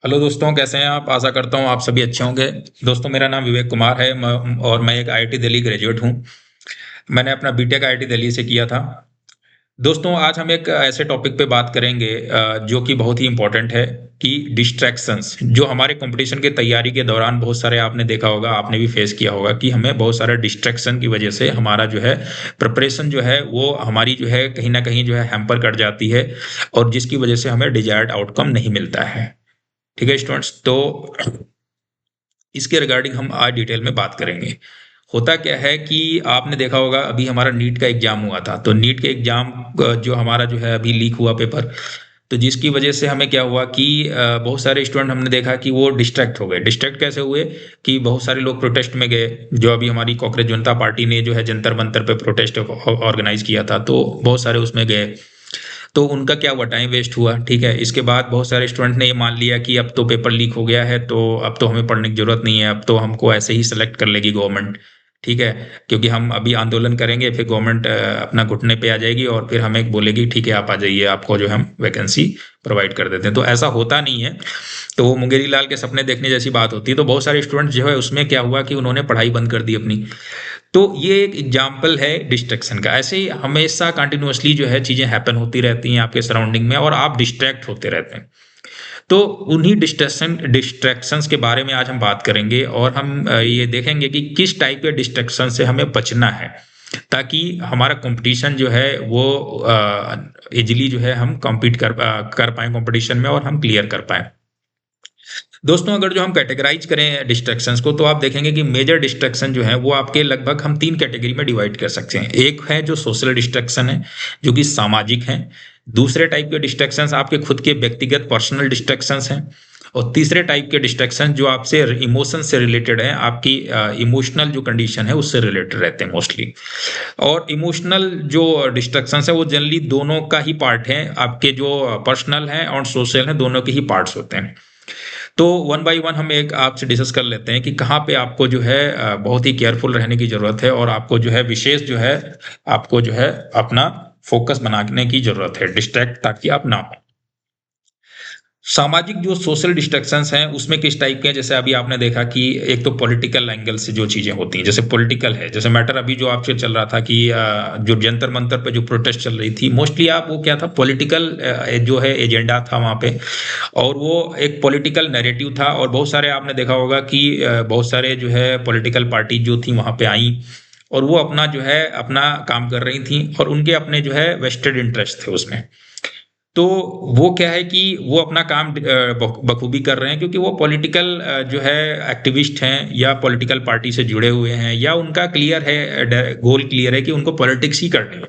Hello दोस्तों, कैसे हैं आप? आशा करता हूँ आप सभी अच्छे होंगे। दोस्तों, मेरा नाम विवेक कुमार है और मैं एक आईआईटी दिल्ली ग्रेजुएट हूँ। मैंने अपना बीटेक आईआईटी दिल्ली से किया था। दोस्तों, आज हम एक ऐसे टॉपिक पे बात करेंगे जो कि बहुत ही इम्पोर्टेंट है कि डिस्ट्रैक्शंस जो हमारे कंपटीशन की तैयारी के दौरान बहुत सारे आपने देखा होगा, आपने भी फेस किया होगा कि हमें बहुत सारे डिस्ट्रैक्शन की वजह से हमारा जो है प्रिपरेशन जो है वो हमारी जो है कहीं ना कहीं जो है हैम्पर कर जाती है, और जिसकी वजह से हमें डिजायर्ड आउटकम नहीं मिलता है। ठीक है स्टूडेंट्स, तो इसके रिगार्डिंग हम आज डिटेल में बात करेंगे। होता क्या है कि आपने देखा होगा, अभी हमारा नीट का एग्जाम हुआ था, तो नीट के एग्जाम जो हमारा जो है अभी लीक हुआ पेपर। तो जिसकी वजह से हमें क्या हुआ कि बहुत सारे स्टूडेंट हमने देखा कि वो डिस्ट्रैक्ट हो गए। डिस्ट्रैक्ट कैसे हुए कि बहुत सारे लोग प्रोटेस्ट में गए। जो अभी हमारी कांग्रेस जनता पार्टी ने जो है जंतर मंतर पे प्रोटेस्ट ऑर्गेनाइज किया था, तो बहुत सारे उसमें गए। तो उनका क्या हुआ, टाइम वेस्ट हुआ। ठीक है, इसके बाद बहुत सारे स्टूडेंट ने ये मान लिया कि अब तो पेपर लीक हो गया है, तो अब तो हमें पढ़ने की जरूरत नहीं है, अब तो हमको ऐसे ही सेलेक्ट कर लेगी गवर्नमेंट। ठीक है, क्योंकि हम अभी आंदोलन करेंगे, फिर गवर्नमेंट अपना घुटने पे आ जाएगी और फिर हमें बोलेगी ठीक है आप आ जाइए, आपको जो हम वैकेंसी प्रोवाइड कर देते हैं। तो ऐसा होता नहीं है। तो वो मुंगेरी लाल के सपने देखने जैसी बात होती है। तो बहुत सारे स्टूडेंट जो है उसमें क्या हुआ कि उन्होंने पढ़ाई बंद कर दी अपनी। तो ये एक एग्जाम्पल है डिस्ट्रैक्शन का। ऐसे ही हमेशा कंटिन्यूअसली जो है चीजें हैपन होती रहती हैं आपके सराउंडिंग में, और आप डिस्ट्रैक्ट होते रहते हैं। तो उन्हीं डिस्ट्रैक्शंस के बारे में आज हम बात करेंगे, और हम ये देखेंगे कि किस टाइप के डिस्ट्रैक्शन से हमें बचना है, ताकि हमारा कंपटीशन जो है वो इजिली जो है हम compete कर पाए कंपटीशन में, और हम क्लियर कर पाए। दोस्तों, अगर जो हम कैटेगराइज करें डिस्ट्रैक्शंस को, तो आप देखेंगे कि मेजर डिस्ट्रैक्शन जो है वो आपके लगभग हम 3 कैटेगरी में डिवाइड कर सकते हैं। एक है जो सोशल डिस्ट्रैक्शन है, जो कि सामाजिक है। दूसरे टाइप के डिस्ट्रैक्शंस आपके खुद के व्यक्तिगत पर्सनल डिस्ट्रैक्शंस हैं। और तीसरे टाइप के डिस्ट्रैक्शन जो आपसे इमोशन से रिलेटेड है, आपकी इमोशनल जो कंडीशन है उससे रिलेटेड रहते हैं मोस्टली। और इमोशनल जो डिस्ट्रैक्शंस है वो जनरली दोनों का ही पार्ट है, आपके जो पर्सनल है और सोशल है, दोनों के ही पार्ट्स होते हैं। तो वन बाय वन हम एक आपसे डिस्कस कर लेते हैं कि कहाँ पे आपको जो है बहुत ही केयरफुल रहने की जरूरत है, और आपको जो है विशेष जो है आपको जो है अपना फोकस बनाने की जरूरत है, डिस्ट्रैक्ट ताकि आप ना हो। सामाजिक जो सोशल डिस्ट्रैक्शंस हैं उसमें किस टाइप के हैं, जैसे अभी आपने देखा कि एक तो पॉलिटिकल एंगल से जो चीजें होती हैं, जैसे पॉलिटिकल है, जैसे मैटर अभी जो आपसे चल रहा था कि जो जंतर मंतर पे जो प्रोटेस्ट चल रही थी, मोस्टली आप वो क्या था, पॉलिटिकल जो है एजेंडा था वहां पे। और वो एक पॉलिटिकल नैरेटिव था, और बहुत सारे आपने देखा होगा कि बहुत सारे जो है पॉलिटिकल पार्टी जो थी वहां पे आई, और वो अपना जो है अपना काम कर रही थी, और उनके अपने जो है वेस्टेड इंटरेस्ट थे उसमें। तो वो क्या है कि वो अपना काम बखूबी कर रहे हैं, क्योंकि वो पॉलिटिकल जो है एक्टिविस्ट हैं, या पॉलिटिकल पार्टी से जुड़े हुए हैं, या उनका क्लियर है, गोल क्लियर है कि उनको पॉलिटिक्स ही करनी है।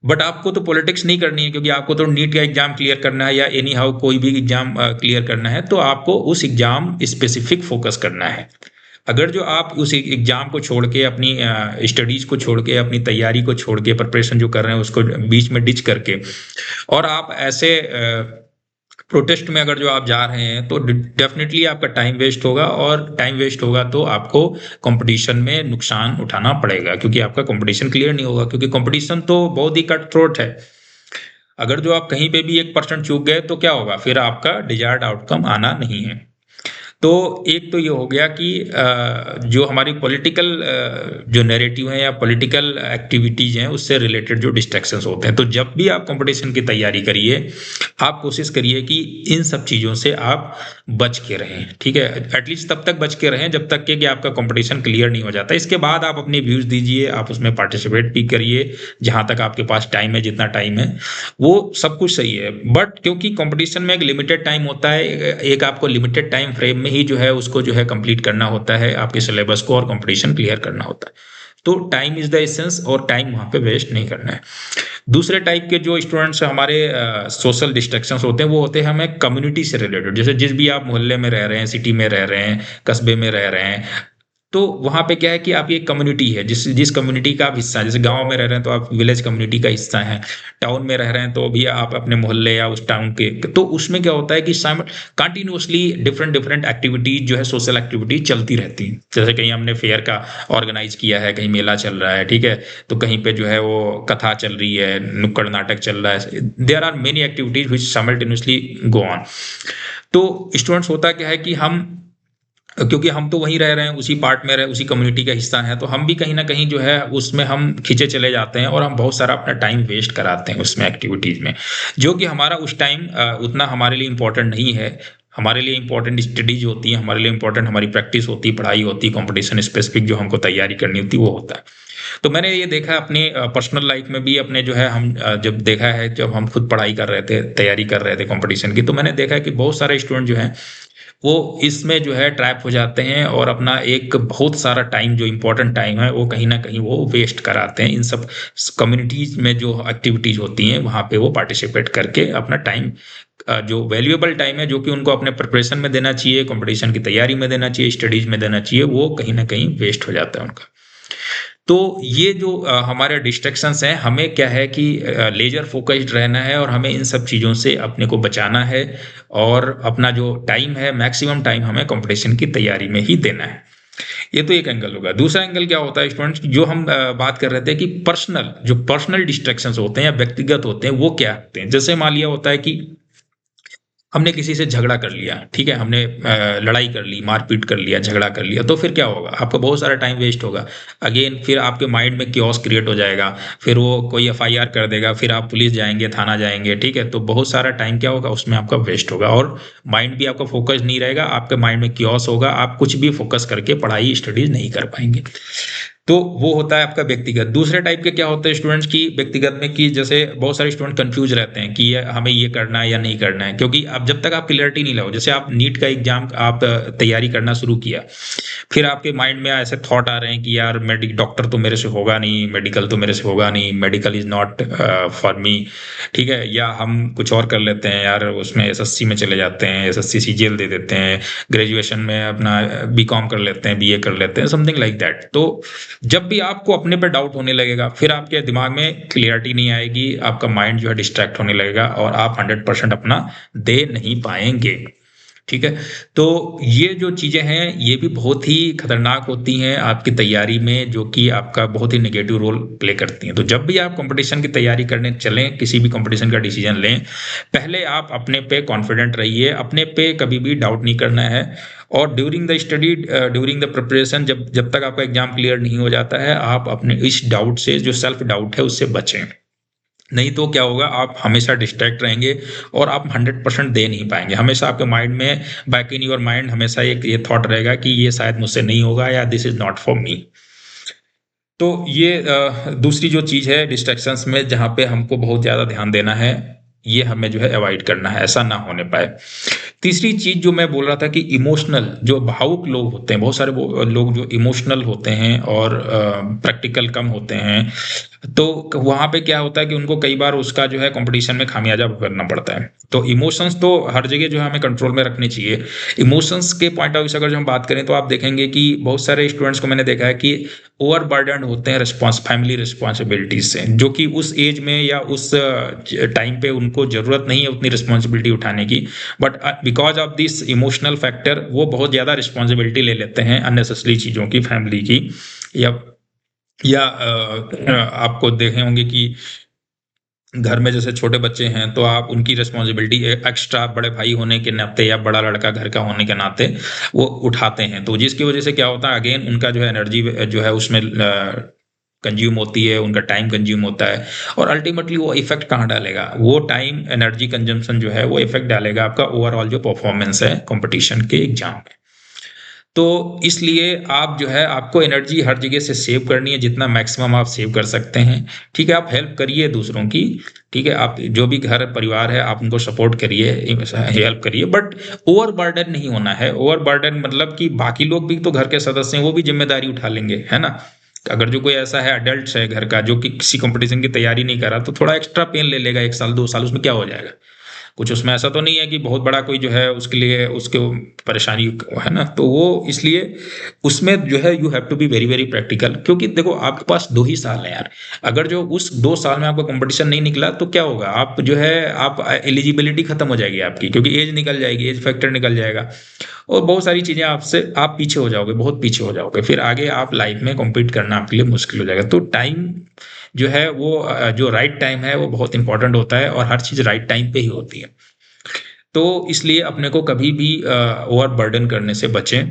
बट आपको तो पॉलिटिक्स नहीं करनी है, क्योंकि आपको तो नीट का एग्जाम क्लियर करना है, या एनी हाउ कोई भी एग्जाम क्लियर करना है, तो आपको उस एग्जाम स्पेसिफिक फोकस करना है। अगर जो आप उस एग्जाम को छोड़ के, अपनी स्टडीज को छोड़ के, अपनी तैयारी को छोड़ के, प्रिपरेशन जो कर रहे हैं उसको बीच में डिच करके, और आप ऐसे प्रोटेस्ट में अगर जो आप जा रहे हैं, तो डेफिनेटली आपका टाइम वेस्ट होगा, और टाइम वेस्ट होगा तो आपको कंपटीशन में नुकसान उठाना पड़ेगा, क्योंकि आपका कंपटीशन क्लियर नहीं होगा, क्योंकि कंपटीशन तो बहुत ही कट थ्रोट है। अगर जो आप कहीं पे भी 1% चूक गए तो क्या होगा, फिर आपका डिजायर्ड आउटकम आना नहीं है। तो एक तो ये हो गया कि जो हमारी पॉलिटिकल जो नैरेटिव है या पॉलिटिकल एक्टिविटीज हैं उससे रिलेटेड जो डिस्ट्रैक्शंस होते हैं, तो जब भी आप कंपटीशन की तैयारी करिए, आप कोशिश करिए कि इन सब चीज़ों से आप बच के रहें। ठीक है, एटलीस्ट तब तक बच के रहें जब तक कि आपका कंपटीशन क्लियर नहीं हो जाता। इसके बाद आप अपनी व्यूज़ दीजिए, आप उसमें पार्टिसिपेट भी करिए जहाँ तक आपके पास टाइम है, जितना टाइम है वो सब कुछ सही है। बट क्योंकि कंपटीशन में एक लिमिटेड टाइम होता है, एक आपको लिमिटेड टाइम फ्रेम में ही जो है उसको जो है कंप्लीट करना होता है, आपके सिलेबस को, और कंपटीशन क्लियर करना होता है। तो टाइम इज द एसेंस, और टाइम वहां पे वेस्ट नहीं करना है। दूसरे टाइप के जो स्टूडेंट्स हमारे सोशल डिस्ट्रैक्शंस होते हैं, वो होते हैं हमें कम्युनिटी से रिलेटेड। जैसे जिस भी आप मोहल्ले में रह रहे हैं, सिटी में रह रहे हैं, कस्बे में रह रहे हैं, तो वहाँ पे क्या है कि आपकी एक कम्युनिटी है, जिस कम्युनिटी का आप हिस्सा हैं, जैसे गाँव में रह रहे हैं तो आप विलेज कम्युनिटी का हिस्सा हैं, टाउन में रह रहे हैं तो भी आप अपने मोहल्ले या उस टाउन के, तो उसमें क्या होता है कि कंटिन्यूअसली डिफरेंट डिफरेंट एक्टिविटीज जो है, सोशल एक्टिविटीज चलती रहती हैं। जैसे कहीं हमने फेयर का ऑर्गेनाइज किया है, कहीं मेला चल रहा है, ठीक है, तो कहीं पे जो है वो कथा चल रही है, नुक्कड़ नाटक चल रहा है, there are many activities which simultaneously go on. तो स्टूडेंट्स, होता क्या है कि हम, क्योंकि हम तो वहीं रह रहे हैं, उसी पार्ट में रहे, उसी कम्युनिटी का हिस्सा है, तो हम भी कहीं ना कहीं जो है उसमें हम खींचे चले जाते हैं और हम बहुत सारा अपना टाइम वेस्ट कराते हैं उसमें एक्टिविटीज में, जो कि हमारा उस टाइम उतना हमारे लिए इम्पोर्टेंट नहीं है। हमारे लिए इंपॉर्टेंट स्टडीज होती है, हमारे लिए इंपॉर्टेंट हमारी प्रैक्टिस होती है, पढ़ाई होती है, कंपटीशन स्पेसिफिक जो हमको तैयारी करनी होती है वो होता है। तो मैंने ये देखा अपने पर्सनल लाइफ में भी, अपने जो है हम जब देखा है, जब हम खुद पढ़ाई कर रहे थे, तैयारी कर रहे थे कंपटीशन की, तो मैंने देखा है कि बहुत सारे स्टूडेंट जो हैं वो इसमें जो है ट्रैप हो जाते हैं और अपना एक बहुत सारा टाइम, जो इम्पोर्टेंट टाइम है, वो कहीं ना कहीं वो वेस्ट कराते हैं इन सब कम्युनिटीज में जो एक्टिविटीज होती हैं वहाँ पे वो पार्टिसिपेट करके अपना टाइम, जो वैल्यूएबल टाइम है, जो कि उनको अपने प्रिपरेशन में देना चाहिए, कंपटीशन की तैयारी में देना चाहिए, स्टडीज में देना चाहिए, वो कहीं ना कहीं वेस्ट हो जाता है उनका। तो ये जो हमारे डिस्ट्रैक्शंस हैं, हमें क्या है कि लेजर फोकस्ड रहना है और हमें इन सब चीज़ों से अपने को बचाना है, और अपना जो टाइम है, मैक्सिमम टाइम हमें कंपटीशन की तैयारी में ही देना है। ये तो एक एंगल होगा। दूसरा एंगल क्या होता है स्टूडेंट्स, जो हम बात कर रहे थे कि पर्सनल डिस्ट्रैक्शंस होते हैं या व्यक्तिगत होते हैं, वो क्या होते हैं। जैसे मान लिया होता है कि हमने किसी से झगड़ा कर लिया, ठीक है, हमने लड़ाई कर ली, मारपीट कर लिया, झगड़ा कर लिया, तो फिर क्या होगा, आपका बहुत सारा टाइम वेस्ट होगा। अगेन फिर आपके माइंड में क्योस क्रिएट हो जाएगा, फिर वो कोई एफआईआर कर देगा, फिर आप पुलिस जाएंगे, थाना जाएंगे, ठीक है, तो बहुत सारा टाइम क्या होगा उसमें आपका वेस्ट होगा, और माइंड भी आपका फोकस नहीं रहेगा, आपके माइंड में क्योस होगा, आप कुछ भी फोकस करके पढ़ाई स्टडीज नहीं कर पाएंगे। तो वो होता है आपका व्यक्तिगत। दूसरे टाइप के क्या होते हैं स्टूडेंट्स की व्यक्तिगत में, कि जैसे बहुत सारे स्टूडेंट कंफ्यूज रहते हैं कि हमें ये करना है या नहीं करना है, क्योंकि अब जब तक आप क्लियरिटी नहीं लाओ, जैसे आप नीट का एग्जाम आप तैयारी करना शुरू किया, फिर आपके माइंड में ऐसे थॉट आ रहे हैं कि यार डॉक्टर तो मेरे से होगा नहीं, मेडिकल तो मेरे से होगा नहीं, medical is not for me, ठीक है, या हम कुछ और कर लेते हैं यार, उसमें एसएससी में चले जाते हैं, एसएससी सीजीएल दे देते हैं, ग्रेजुएशन में अपना बीकॉम कर लेते हैं, बीए कर लेते हैं, समथिंग लाइक दैट। तो जब भी आपको अपने पे डाउट होने लगेगा, फिर आपके दिमाग में क्लियरिटी नहीं आएगी, आपका माइंड जो है डिस्ट्रैक्ट होने लगेगा और आप 100% अपना दे नहीं पाएंगे, ठीक है। तो ये जो चीजें हैं ये भी बहुत ही खतरनाक होती हैं आपकी तैयारी में, जो कि आपका बहुत ही नेगेटिव रोल प्ले करती हैं। तो जब भी आप कंपटीशन की तैयारी करने चलें, किसी भी कंपटीशन का डिसीजन लें, पहले आप अपने पे कॉन्फिडेंट रहिए, अपने पे कभी भी डाउट नहीं करना है। और during the study, during the preparation, जब तक आपका एग्जाम क्लियर नहीं हो जाता है, आप अपने इस डाउट से, जो सेल्फ डाउट है, उससे बचें। नहीं तो क्या होगा, आप हमेशा डिस्ट्रैक्ट रहेंगे और आप 100% दे नहीं पाएंगे। हमेशा आपके माइंड में, बैक इन योर माइंड, हमेशा एक ये थॉट रहेगा कि ये शायद मुझसे नहीं होगा, या this is not for me. तो ये दूसरी जो चीज़ है डिस्ट्रैक्शंस में, जहाँ पे हमको बहुत ज़्यादा ध्यान देना है, ये हमें जो है अवॉइड करना है, ऐसा ना होने पाए। तीसरी चीज़ जो मैं बोल रहा था कि इमोशनल, जो भावुक लोग होते हैं, बहुत सारे लोग जो इमोशनल होते हैं और प्रैक्टिकल कम होते हैं, तो वहाँ पे क्या होता है कि उनको कई बार उसका जो है कंपटीशन में खामियाजा भुगतना पड़ता है। तो इमोशंस तो हर जगह जो है हमें कंट्रोल में रखने चाहिए। इमोशंस के पॉइंट ऑफ व्यू से अगर जो हम बात करें, तो आप देखेंगे कि बहुत सारे स्टूडेंट्स को मैंने देखा है कि ओवर बर्डन होते हैं फैमिली रिस्पॉन्सिबिलिटीज से, जो कि उस एज में या उस टाइम पे उनको जरूरत नहीं है उतनी रिस्पॉन्सिबिलिटी उठाने की, but because of this emotional factor वो बहुत ज़्यादा रिस्पॉन्सिबिलिटी ले लेते हैं अननेसेसरी चीज़ों की, फैमिली की, या आपको देखे होंगे कि घर में जैसे छोटे बच्चे हैं, तो आप उनकी रिस्पॉन्सिबिलिटी एक्स्ट्रा बड़े भाई होने के नाते या बड़ा लड़का घर का होने के नाते वो उठाते हैं। तो जिसकी वजह से क्या होता है, अगेन उनका जो है एनर्जी जो है उसमें कंज्यूम होती है, उनका टाइम कंज्यूम होता है, और अल्टीमेटली वो इफेक्ट कहाँ डालेगा, वो टाइम एनर्जी कंजम्पशन जो है वो इफेक्ट डालेगा आपका ओवरऑल जो परफॉर्मेंस है कंपटीशन के एग्जाम में। तो इसलिए आप जो है, आपको एनर्जी हर जगह से सेव करनी है, जितना मैक्सिमम आप सेव कर सकते हैं, ठीक है। आप हेल्प करिए दूसरों की, ठीक है, आप जो भी घर परिवार है आप उनको सपोर्ट करिए, हेल्प करिए, बट ओवर बर्डन नहीं होना है। ओवर बर्डन मतलब कि बाकी लोग भी तो घर के सदस्य हैं, वो भी जिम्मेदारी उठा लेंगे, है ना। अगर जो कोई ऐसा है अडल्ट है घर का, जो कि किसी कंपटीशन की तैयारी नहीं कर रहा, तो थोड़ा एक्स्ट्रा पेन ले लेगा, 1 साल 2 साल, उसमें क्या हो जाएगा, कुछ उसमें ऐसा तो नहीं है कि बहुत बड़ा कोई जो है उसके लिए उसके परेशानी है ना, तो वो इसलिए उसमें जो है you have to be very very practical, क्योंकि देखो आपके पास 2 ही साल है यार। अगर जो उस 2 साल में आपका कंपटीशन नहीं निकला तो क्या होगा, आप जो है आप एलिजिबिलिटी खत्म हो जाएगी आपकी, क्योंकि एज निकल जाएगी, एज फैक्टर निकल जाएगा, और बहुत सारी चीजें आपसे आप पीछे हो जाओगे, बहुत पीछे हो जाओगे, फिर आगे आप लाइफ में कॉम्पीट करना आपके लिए मुश्किल हो जाएगा। तो टाइम जो है वो जो राइट टाइम है वो बहुत इंपॉर्टेंट होता है, और हर चीज राइट टाइम पे ही होती है। तो इसलिए अपने को कभी भी ओवर बर्डन करने से बचें,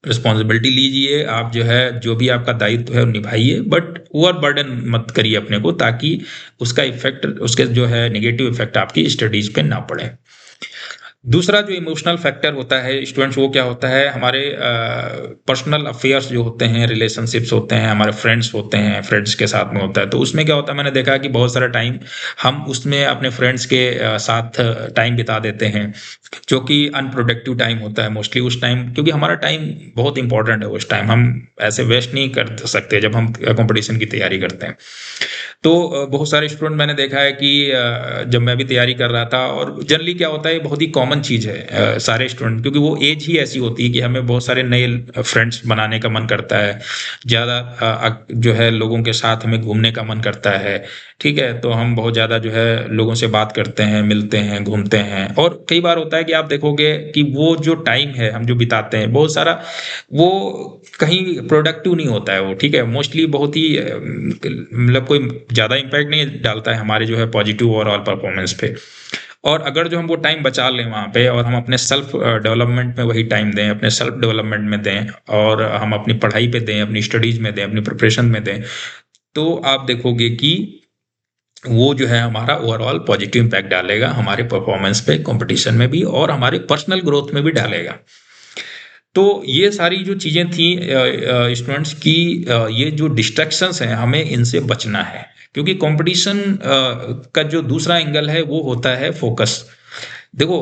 रिस्पॉन्सिबिलिटी लीजिए, आप जो है जो भी आपका दायित्व है वो निभाइए, बट ओवर बर्डन मत करिए अपने को, ताकि उसका इफेक्ट, उसके जो है नेगेटिव इफेक्ट आपकी स्टडीज पे ना पड़े। दूसरा जो इमोशनल फैक्टर होता है स्टूडेंट्स, वो क्या होता है, हमारे पर्सनल अफेयर्स जो होते हैं, रिलेशनशिप्स होते हैं, हमारे फ्रेंड्स होते हैं, फ्रेंड्स के साथ में होता है। तो उसमें क्या होता है, मैंने देखा है कि बहुत सारा टाइम हम उसमें अपने फ्रेंड्स के साथ टाइम बिता देते हैं, जो कि अनप्रोडक्टिव टाइम होता है मोस्टली उस टाइम, क्योंकि हमारा टाइम बहुत इंपॉर्टेंट है। उस टाइम हम ऐसे वेस्ट नहीं कर सकते जब हम कंपटीशन की तैयारी करते हैं। तो बहुत सारे स्टूडेंट मैंने देखा है कि जब मैं भी तैयारी कर रहा था, और जनरली क्या होता है, बहुत ही कॉमन चीज़ है सारे स्टूडेंट, क्योंकि वो एज ही ऐसी होती है कि हमें बहुत सारे नए फ्रेंड्स बनाने का मन करता है, ज़्यादा जो है लोगों के साथ हमें घूमने का मन करता है। ठीक है, तो हम बहुत ज़्यादा जो है लोगों से बात करते हैं, मिलते हैं, घूमते हैं, और कई बार होता है कि आप देखोगे कि वो जो टाइम है हम जो बिताते हैं बहुत सारा, वो कहीं प्रोडक्टिव नहीं होता है वो। ठीक है, मोस्टली बहुत ही मतलब कोई ज़्यादा इम्पैक्ट नहीं डालता है हमारे जो है पॉजिटिव ओवरऑल परफॉर्मेंस पे। और अगर जो हम वो टाइम बचा लें वहाँ पे, और हम अपने सेल्फ डेवलपमेंट में वही टाइम दें, अपने सेल्फ डेवलपमेंट में दें, और हम अपनी पढ़ाई पे दें, अपनी स्टडीज में दें, अपनी प्रिपरेशन में दें, तो आप देखोगे कि वो जो है हमारा ओवरऑल पॉजिटिव इम्पैक्ट डालेगा हमारे परफॉर्मेंस पे, कंपटीशन में भी, और हमारे पर्सनल ग्रोथ में भी डालेगा। तो ये सारी जो चीज़ें थी स्टूडेंट्स की, ये जो डिस्ट्रैक्शंस हैं हमें इनसे बचना है, क्योंकि कंपटीशन का जो दूसरा एंगल है वो होता है फोकस। देखो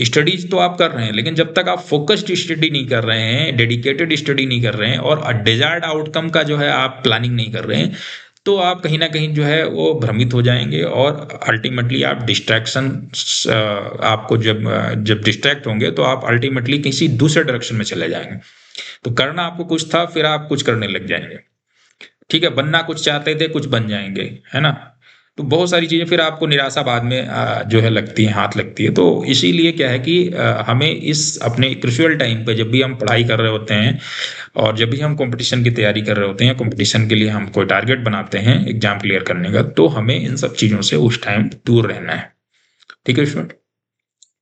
स्टडीज तो आप कर रहे हैं, लेकिन जब तक आप फोकस्ड स्टडी नहीं कर रहे हैं, डेडिकेटेड स्टडी नहीं कर रहे हैं, और डिजायर्ड आउटकम का जो है आप प्लानिंग नहीं कर रहे हैं, तो आप कहीं ना कहीं जो है वो भ्रमित हो जाएंगे, और अल्टीमेटली आप डिस्ट्रैक्शन, आपको जब डिस्ट्रैक्ट होंगे तो आप अल्टीमेटली किसी दूसरे डायरेक्शन में चले जाएंगे। तो करना आपको कुछ था, फिर आप कुछ करने लग जाएंगे। ठीक है, बनना कुछ चाहते थे, कुछ बन जाएंगे, है ना। तो बहुत सारी चीजें फिर आपको निराशा बाद में जो है लगती है, हाथ लगती है। तो इसीलिए क्या है कि हमें इस अपने क्रूशियल टाइम पे, जब भी हम पढ़ाई कर रहे होते हैं, और जब भी हम कंपटीशन की तैयारी कर रहे होते हैं, कंपटीशन के लिए हम कोई टारगेट बनाते हैं एग्जाम क्लियर करने का, तो हमें इन सब चीजों से उस टाइम दूर रहना है। ठीक है स्टूडेंट,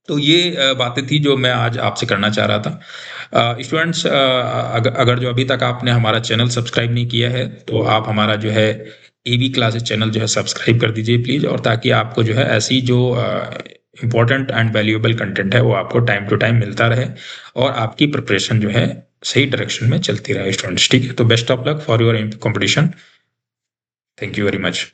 तो ये बातें थी जो मैं आज आपसे करना चाह रहा था। स्टूडेंट्स, अगर जो अभी तक आपने हमारा चैनल सब्सक्राइब नहीं किया है, तो आप हमारा जो है एबी क्लासेस चैनल जो है सब्सक्राइब कर दीजिए प्लीज़, और ताकि आपको जो है ऐसी जो इम्पोर्टेंट एंड वैल्यूएबल कंटेंट है वो आपको टाइम टू टाइम मिलता रहे, और आपकी प्रिपरेशन जो है सही डायरेक्शन में चलती रहे स्टूडेंट्स। ठीक है, तो best of luck for your competition. Thank you very much.